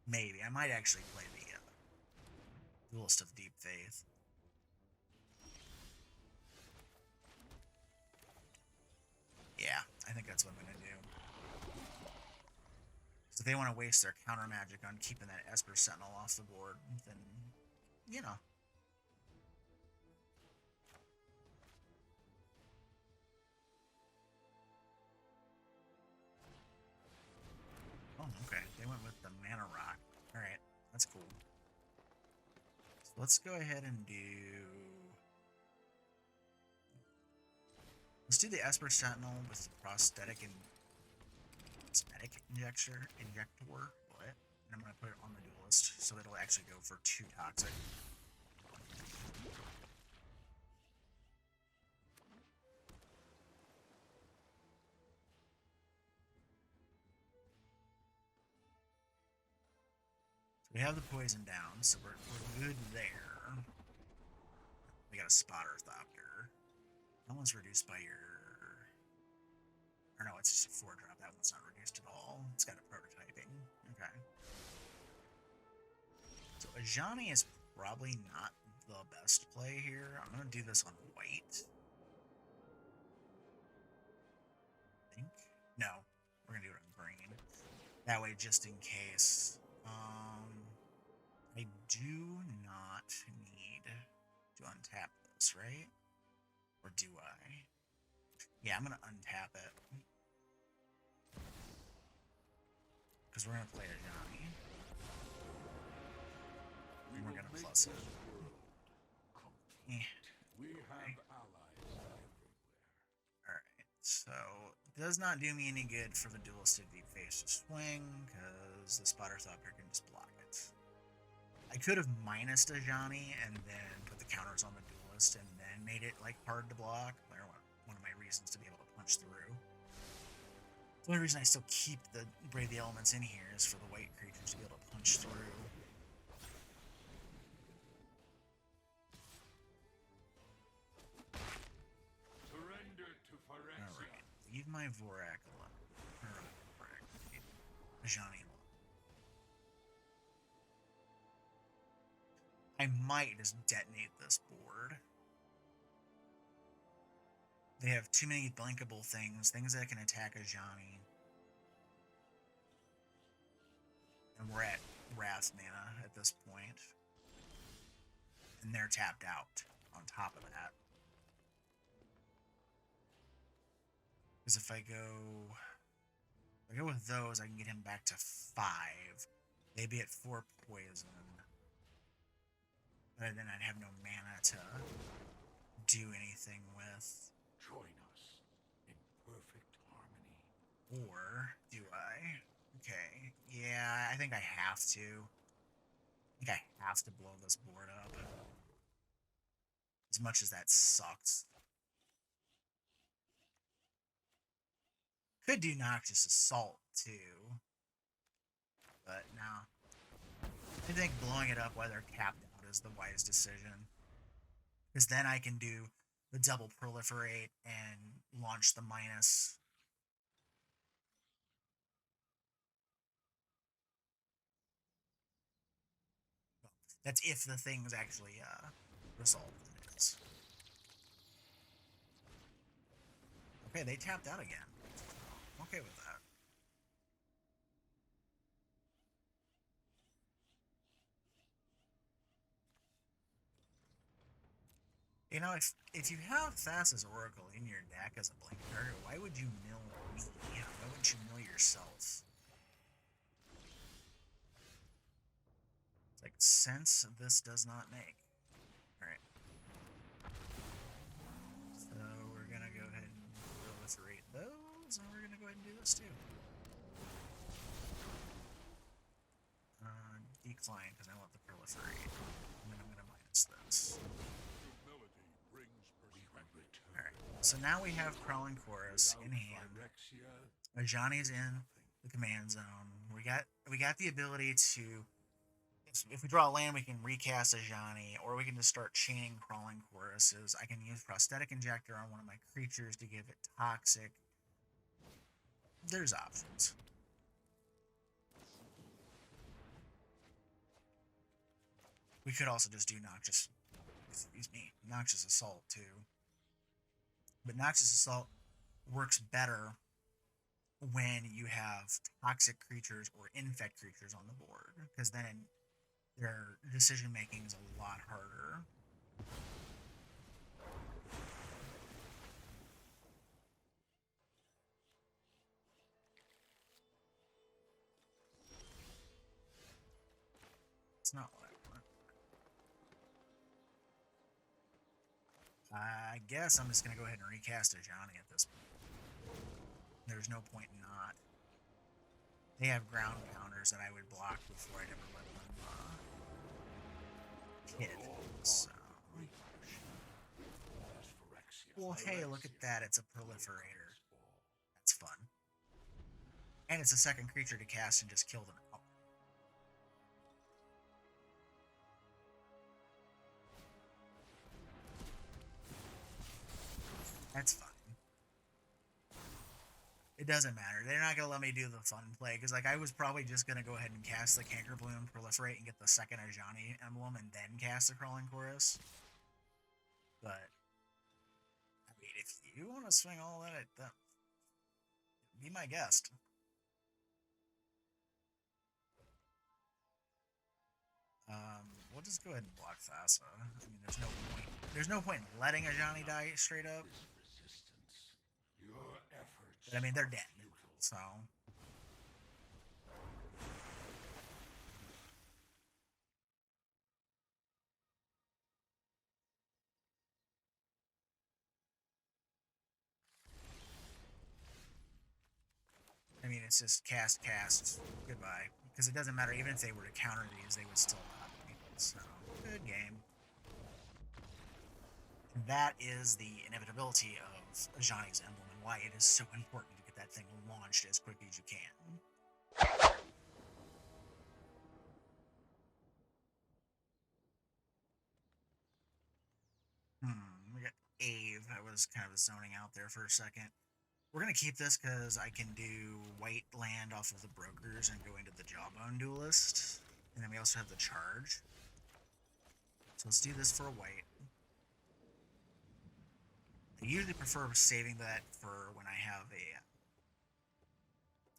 Maybe. I might actually play the Duelist of Deep Faith. Yeah, I think that's what I'm going to do. So if they want to waste their counter magic on keeping that Esper Sentinel off the board, then, you know. Oh, okay. They went with the Mana Rock. Alright, that's cool. So let's go ahead and do... Let's do the Esper Sentinel with the prosthetic and cosmetic injector. What? And I'm gonna put it on the duelist, so it'll actually go for 2 toxic. So we have the poison down, so we're good there. We got a Spotter Thopter. That one's reduced by your... Or no, it's just a 4-drop. That one's not reduced at all. It's got a prototyping. Okay. So Ajani is probably not the best play here. I'm going to do this on white. I think. No. We're going to do it on green. That way, just in case. I do not need to untap this, right? Or do I? Yeah, I'm going to untap it. Because we're going to play Ajani. And we're going to plus it. Yeah. We have allies everywhere. Alright, so it does not do me any good for the Duelist of Deep Face to swing, because the Spotter Thopter can just block it. I could have minused Ajani and then put the counters on the Duelist and then made it like hard to block. One of my reasons to be able to punch through. The only reason I still keep the Brave the Elements in here is for the white creatures to be able to punch through. Surrender to Phyrexia. Alright, leave my Vorak alone. Ajani alone. I might just detonate this board. They have too many blinkable things that can attack Ajani. And we're at Wrath mana at this point. And they're tapped out on top of that. Because if I go with those, I can get him back to 5. They'd be at 4 poison. But then I'd have no mana to do anything with. Join us in perfect harmony. Or do I? Okay. Yeah, I think I have to. I think I have to blow this board up. As much as that sucks. Could do Noxious Assault, too. But, no. I think blowing it up while they're capped out is the wise decision. Because then I can do the double proliferate and launch the minus. That's if the thing's actually resolved. Okay, they tapped out again. I'm okay with that. You know, if you have Thassa's Oracle in your deck as a blink target, why would you mill me? Why wouldn't you mill yourself? It's like, sense this does not make. Alright. So we're gonna go ahead and proliferate those, and we're gonna go ahead and do this too. Decline, because I want the proliferate. And then I'm gonna minus this. Alright, so now we have Crawling Chorus in hand. Ajani's in the command zone. We got the ability to, if we draw a land, we can recast Ajani, or we can just start chaining Crawling Choruses. I can use Prosthetic Injector on one of my creatures to give it Toxic. there's options. We could also just do Noxious Assault too. But Noxious Assault works better when you have toxic creatures or infect creatures on the board, because then their decision making is a lot harder. It's not what I want. I guess I'm just going to go ahead and recast Ajani at this point. There's no point in not. They have ground counters that I would block before I'd ever let them hit. So. Well, hey, look at that. It's a proliferator. That's fun. And it's a second creature to cast and just kill them out. That's fine. It doesn't matter. They're not going to let me do the fun play, because like I was probably just going to go ahead and cast the Canker Bloom, proliferate, and get the second Ajani emblem, and then cast the Crawling Chorus. But, I mean, if you want to swing all that at them, be my guest. We'll just go ahead and block Thassa. I mean, there's no point. There's no point in letting Ajani die straight up. But I mean, they're dead, so. I mean, it's just cast, goodbye. Because it doesn't matter, even if they were to counter these, they would still not beat it. So, good game. And that is the inevitability of Ajani's emblem and why it is so important to get that thing launched as quickly as you can. We got Aeve. I was kind of zoning out there for a second. We're going to keep this because I can do white land off of the brokers and go into the Jawbone Duelist. And then we also have the charge. So let's do this for a white. I usually prefer saving that for when I have a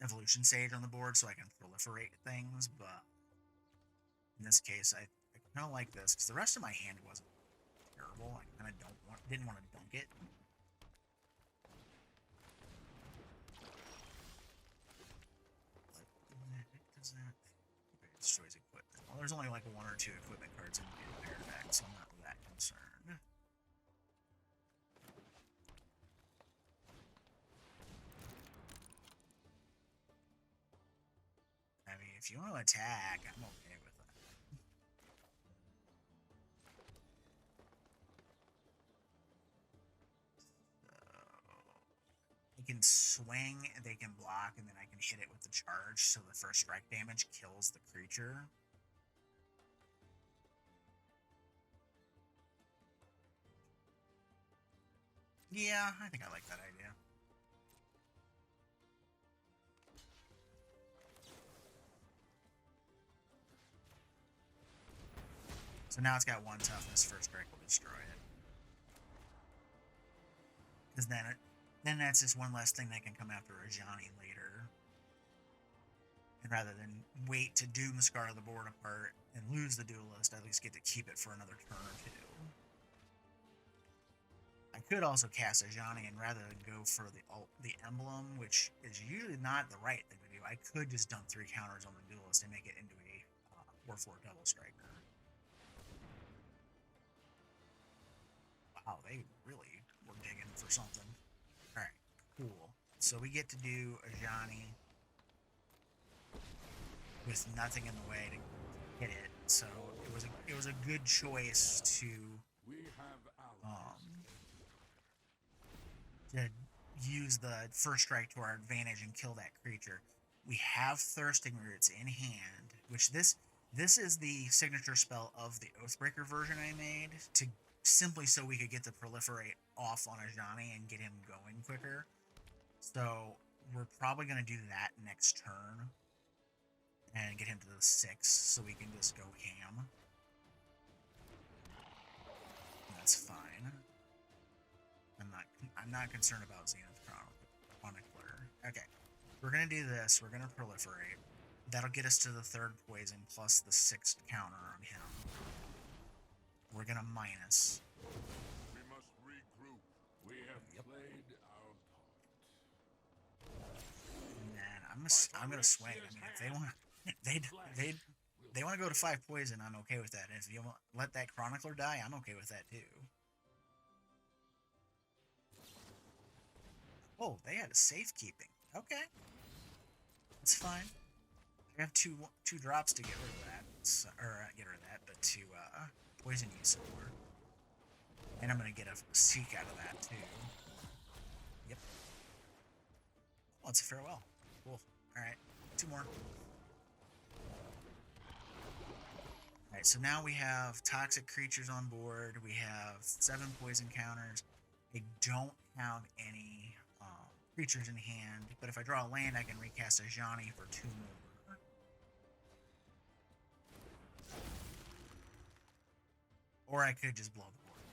Evolution Sage on the board so I can proliferate things, but in this case I kind of like this because the rest of my hand wasn't terrible. I kind of didn't want to dunk it. Does that? Okay, it destroys equipment. Well, there's only like 1 or 2 equipment cards in the player deck, so I'm not that concerned. I mean, if you want to attack, I'm okay with that. They can swing, they can block, and then I can hit it with the charge, so the first strike damage kills the creature. Yeah, I think I like that idea. So now it's got 1 toughness, first strike will destroy it. Because then that's just one less thing that can come after Ajani later. And rather than wait to Doomscar the board apart and lose the duelist, I at least get to keep it for another turn or 2. I could also cast Ajani, and rather than go for the emblem, which is usually not the right thing to do, I could just dump 3 counters on the duelist and make it into a 4/4 double striker. Wow, they really were digging for something. Alright, cool. So we get to do Ajani with nothing in the way to hit it. So it was a good choice to use the first strike to our advantage and kill that creature. We have Thirsting Roots in hand, which this is the signature spell of the Oathbreaker version I made, to simply so we could get the proliferate off on Ajani and get him going quicker. So we're probably going to do that next turn and get him to the 6 so we can just go ham. That's fine. I'm not concerned about Zenith Chronicler. Okay, we're gonna do this. We're gonna proliferate. That'll get us to the 3rd poison plus the 6th counter on him. We're gonna minus. We must regroup. We have played our part. And then I'm gonna swing. I mean, if they want they want to go to 5 poison, I'm okay with that. And if you want let that Chronicler die, I'm okay with that too. Oh, they had a safekeeping. Okay, it's fine. I have two drops to get rid of that, so, or get rid of that, but to poison you some more. And I'm gonna get a seek out of that too. Yep. Oh, it's a farewell. Cool. All right, 2 more. Alright, so now we have toxic creatures on board. We have 7 poison counters. I don't have any creatures in hand, but if I draw a land, I can recast Ajani for 2 more. Or I could just blow the board,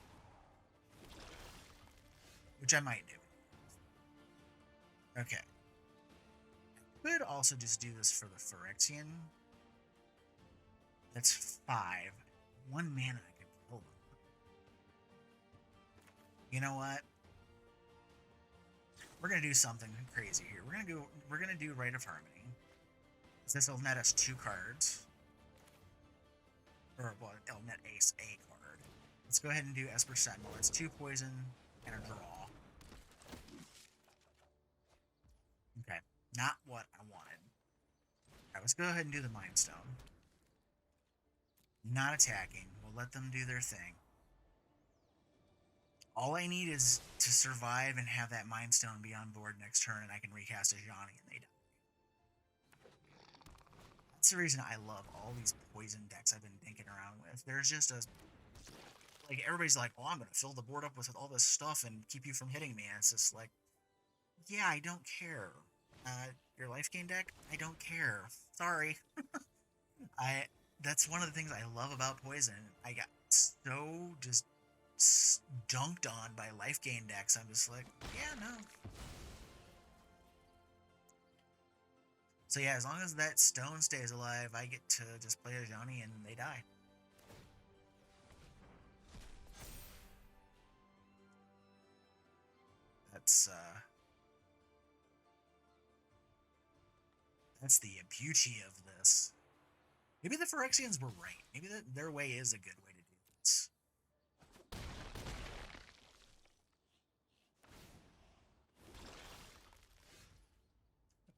which I might do. Okay. I could also just do this for the Phyrexian. That's 5. 1 mana, I could kill them. You know what? We're gonna do something crazy here. We're gonna do Rite of Harmony. This will net us 2 cards. Or well, it'll net ace a card. Let's go ahead and do Esper Sentinel. It's 2 poison and a draw. Okay, not what I wanted. Alright, let's go ahead and do the Mind Stone. Not attacking. We'll let them do their thing. All I need is to survive and have that Mind Stone be on board next turn, and I can recast Ajani and they die. That's the reason I love all these poison decks I've been thinking around with. There's just a... Like, everybody's like, well, I'm going to fill the board up with all this stuff and keep you from hitting me. And it's just like, yeah, I don't care. Your life gain deck? I don't care. Sorry. That's one of the things I love about poison. I got so just dunked on by life gain decks. I'm just like, yeah, no. So yeah, as long as that stone stays alive, I get to just play Ajani and they die. That's the beauty of this. Maybe the Phyrexians were right. Maybe their way is a good way to do this.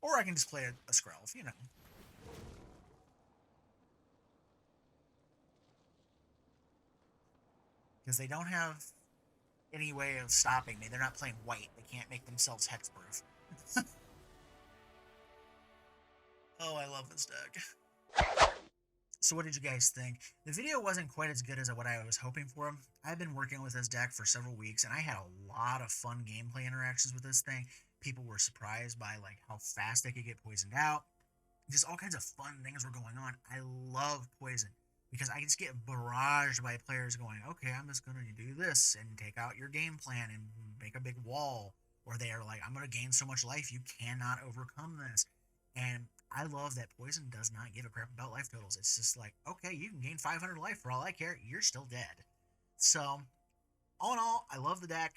Or I can just play a Skrelv, you know. Because they don't have any way of stopping me. They're not playing white. They can't make themselves hexproof. Oh, I love this deck. So what did you guys think? The video wasn't quite as good as what I was hoping for. I've been working with this deck for several weeks, and I had a lot of fun gameplay interactions with this thing. People were surprised by like how fast they could get poisoned out. Just all kinds of fun things were going on. I love poison because I just get barraged by players going, okay, I'm just going to do this and take out your game plan and make a big wall. Or they are like, I'm going to gain so much life, you cannot overcome this. And I love that poison does not give a crap about life totals. It's just like, okay, you can gain 500 life for all I care. You're still dead. So, all in all, I love the deck.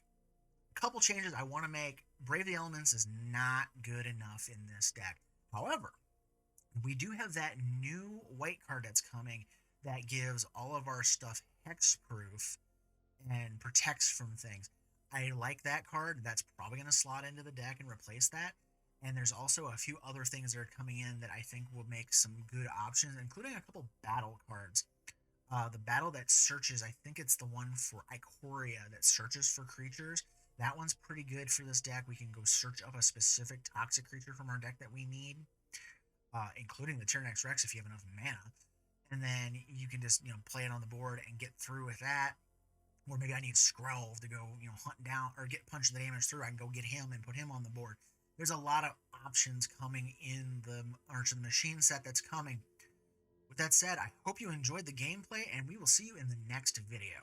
A couple changes I want to make. Brave the Elements is not good enough in this deck. However, we do have that new white card that's coming that gives all of our stuff hexproof and protects from things. I like that card. That's probably going to slot into the deck and replace that. And there's also a few other things that are coming in that I think will make some good options, including a couple battle cards. The battle that searches, I think it's the one for Ikoria that searches for creatures. That one's pretty good for this deck. We can go search up a specific toxic creature from our deck that we need, including the Tyrannex Rex if you have enough mana. And then you can just, play it on the board and get through with that. Or maybe I need Skrelv to go, hunt down or get punch the damage through. I can go get him and put him on the board. There's a lot of options coming in the Arch of the Machine set that's coming. With that said, I hope you enjoyed the gameplay, and we will see you in the next video.